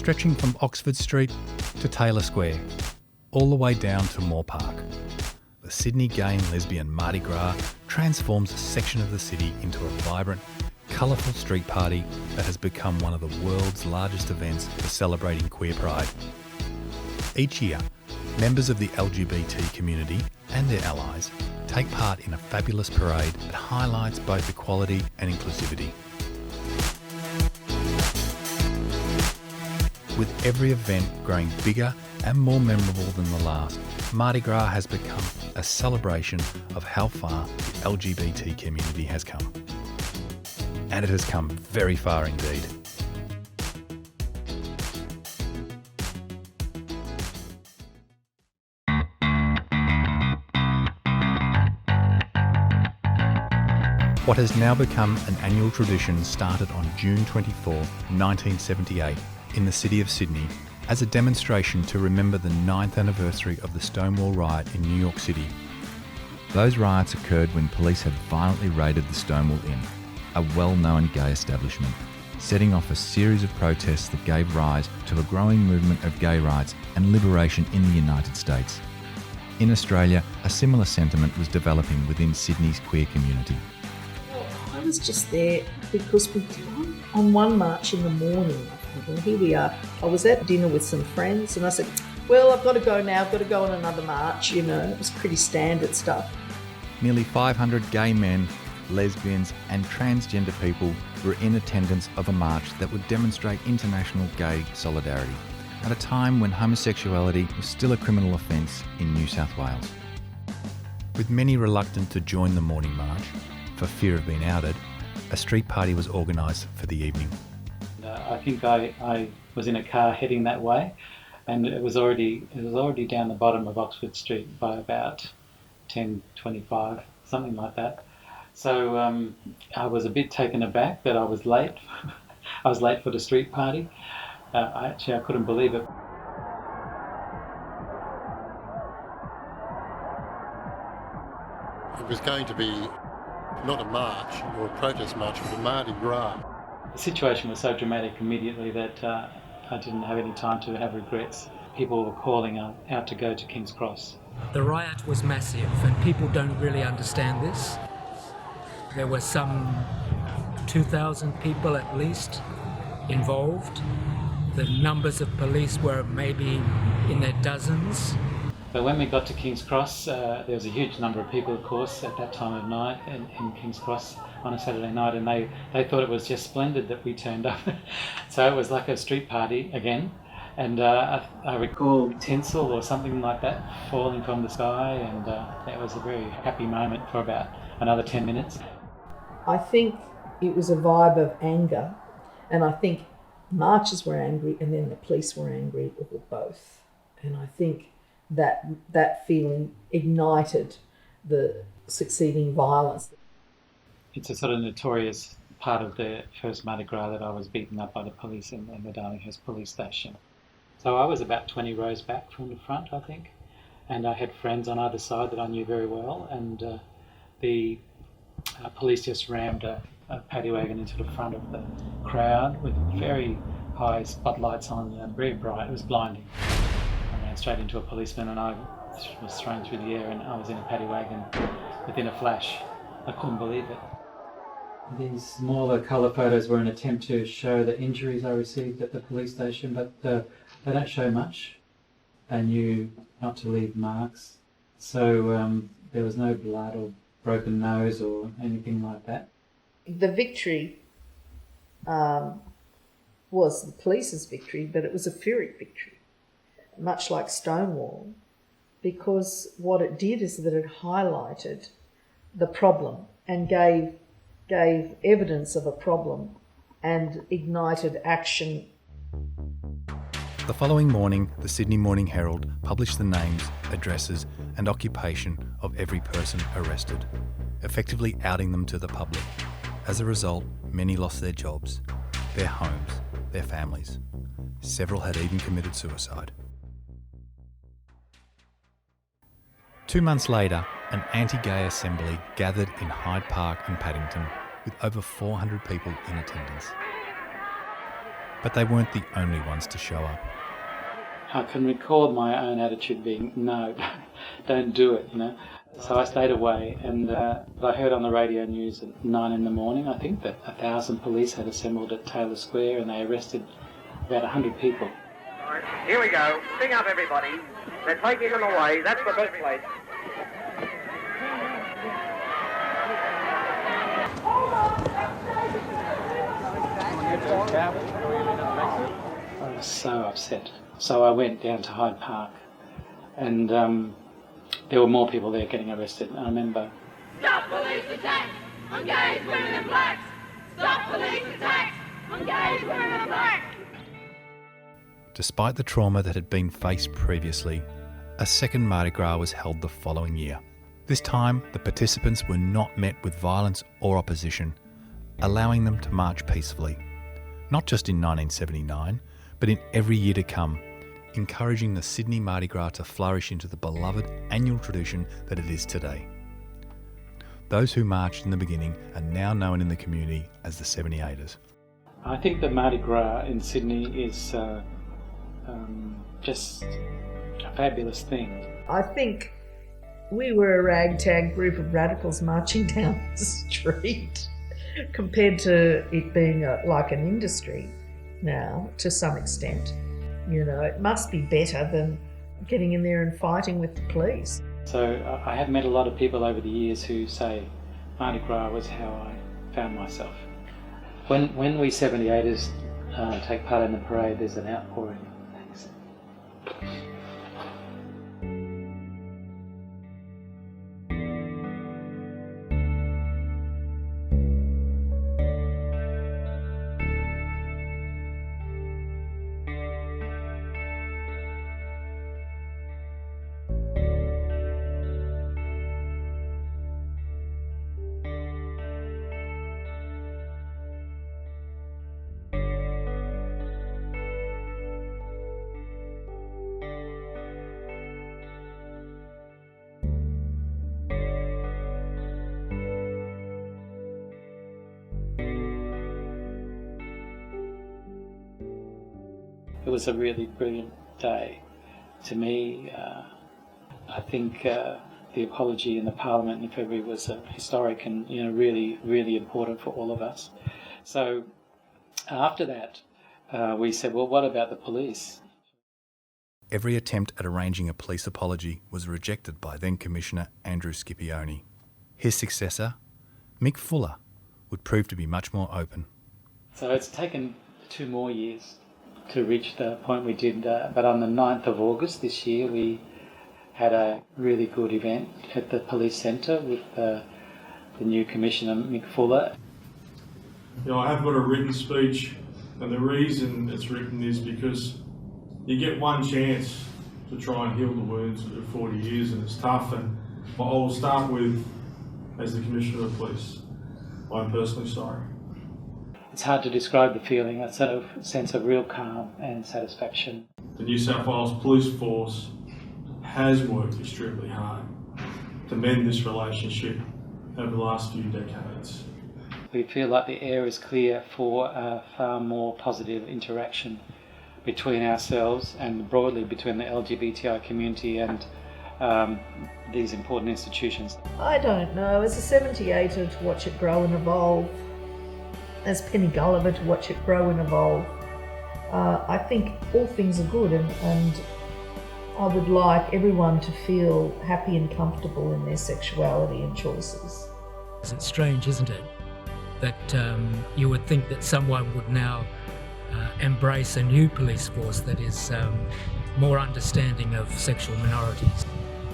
stretching from Oxford Street to Taylor Square, all the way down to Moore Park. The Sydney Gay and Lesbian Mardi Gras transforms a section of the city into a vibrant, colourful street party that has become one of the world's largest events for celebrating queer pride. Each year, members of the LGBT community and their allies take part in a fabulous parade that highlights both equality and inclusivity. With every event growing bigger and more memorable than the last, Mardi Gras has become a celebration of how far the LGBT community has come. And it has come very far indeed. What has now become an annual tradition started on June 24, 1978, in the city of Sydney, as a demonstration to remember the 9th anniversary of the Stonewall riot in New York City. Those riots occurred when police had violently raided the Stonewall Inn, a well-known gay establishment, setting off a series of protests that gave rise to a growing movement of gay rights and liberation in the United States. In Australia, a similar sentiment was developing within Sydney's queer community. I was just there because we did on one march in the morning. And here we are. I was at dinner with some friends and I said, well, I've got to go now. I've got to go on another march. You know, it was pretty standard stuff. Nearly 500 gay men, lesbians and transgender people were in attendance of a march that would demonstrate international gay solidarity at a time when homosexuality was still a criminal offence in New South Wales. With many reluctant to join the morning march for fear of being outed, a street party was organised for the evening. I think I was in a car heading that way, and it was already down the bottom of Oxford Street by about 10:25, something like that. So I was a bit taken aback that I was late. I was late for the street party. I couldn't believe it. It was going to be not a march or a protest march, but a Mardi Gras. The situation was so dramatic immediately that I didn't have any time to have regrets. People were calling out to go to King's Cross. The riot was massive and people don't really understand this. There were some 2,000 people at least involved. The numbers of police were maybe in their dozens. But when we got to King's Cross, there was a huge number of people, of course, at that time of night in King's Cross on a Saturday night, and they thought it was just splendid that we turned up. So it was like a street party again, and I recall tinsel or something like that falling from the sky, and that was a very happy moment for about another 10 minutes. I think it was a vibe of anger, and I think marchers were angry and then the police were angry, or both. And I think that feeling ignited the succeeding violence. It's a sort of notorious part of the first Mardi Gras that I was beaten up by the police in the Darlinghurst police station. So I was about 20 rows back from the front, I think, and I had friends on either side that I knew very well, and the police just rammed a paddy wagon into the front of the crowd with very high spotlights on, very bright. It was blinding. I ran straight into a policeman and I was thrown through the air, and I was in a paddy wagon within a flash. I couldn't believe it. These smaller colour photos were an attempt to show the injuries I received at the police station, but they don't show much. They knew not to leave marks, so there was no blood or broken nose or anything like that. The victory was the police's victory, but it was a Pyrrhic victory, much like Stonewall, because what it did is that it highlighted the problem and gave evidence of a problem and ignited action. The following morning, the Sydney Morning Herald published the names, addresses and occupation of every person arrested, effectively outing them to the public. As a result, many lost their jobs, their homes, their families. Several had even committed suicide. 2 months later, an anti-gay assembly gathered in Hyde Park in Paddington with over 400 people in attendance. But they weren't the only ones to show up. I can recall my own attitude being, no, don't do it, So I stayed away, and I heard on the radio news at 9 in the morning, I think, that 1,000 police had assembled at Taylor Square and they arrested about 100 people. All right, here we go. Sing up, everybody. They're taking them away. That's the best place. I was so upset. So I went down to Hyde Park, and there were more people there getting arrested. I remember. Stop police attacks on gays, women and blacks! Stop police attacks on gays, women and blacks! Despite the trauma that had been faced previously, a second Mardi Gras was held the following year. This time, the participants were not met with violence or opposition, allowing them to march peacefully. Not just in 1979, but in every year to come, encouraging the Sydney Mardi Gras to flourish into the beloved annual tradition that it is today. Those who marched in the beginning are now known in the community as the 78ers. I think the Mardi Gras in Sydney is just a fabulous thing. I think we were a ragtag group of radicals marching down the street compared to it being like an industry now, to some extent. It must be better than getting in there and fighting with the police. So I have met a lot of people over the years who say Mardi Gras was how I found myself. When we 78ers take part in the parade, there's an outpouring. Thanks. It was a really brilliant day. To me, I think the apology in the Parliament in February was historic and really, really important for all of us. So after that, we said, well, what about the police? Every attempt at arranging a police apology was rejected by then Commissioner Andrew Scipione. His successor, Mick Fuller, would prove to be much more open. So it's taken 2 more years to reach the point we did, but on the 9th of August this year we had a really good event at the police centre with the new Commissioner Mick Fuller. I have got a written speech, and the reason it's written is because you get one chance to try and heal the wounds of 40 years, and it's tough. And I will start with, as the Commissioner of Police, I'm personally sorry. It's hard to describe the feeling, a sort of sense of real calm and satisfaction. The New South Wales Police Force has worked extremely hard to mend this relationship over the last few decades. We feel like the air is clear for a far more positive interaction between ourselves and broadly between the LGBTI community and these important institutions. I don't know. As a 78er, to watch it grow and evolve, as Penny Gulliver, to watch it grow and evolve, I think all things are good, and I would like everyone to feel happy and comfortable in their sexuality and choices. It's strange, isn't it, that you would think that someone would now embrace a new police force that is more understanding of sexual minorities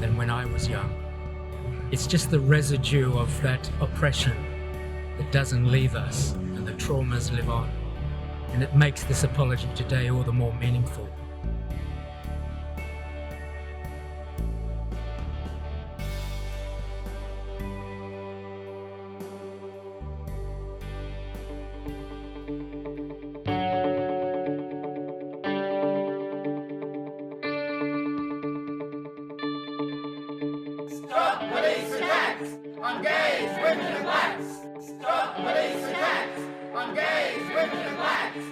than when I was young. It's just the residue of that oppression that doesn't leave us, and the traumas live on. And it makes this apology today all the more meaningful. Stop police attacks on gays, women and blacks! Stop police attacks on gays, women and blacks!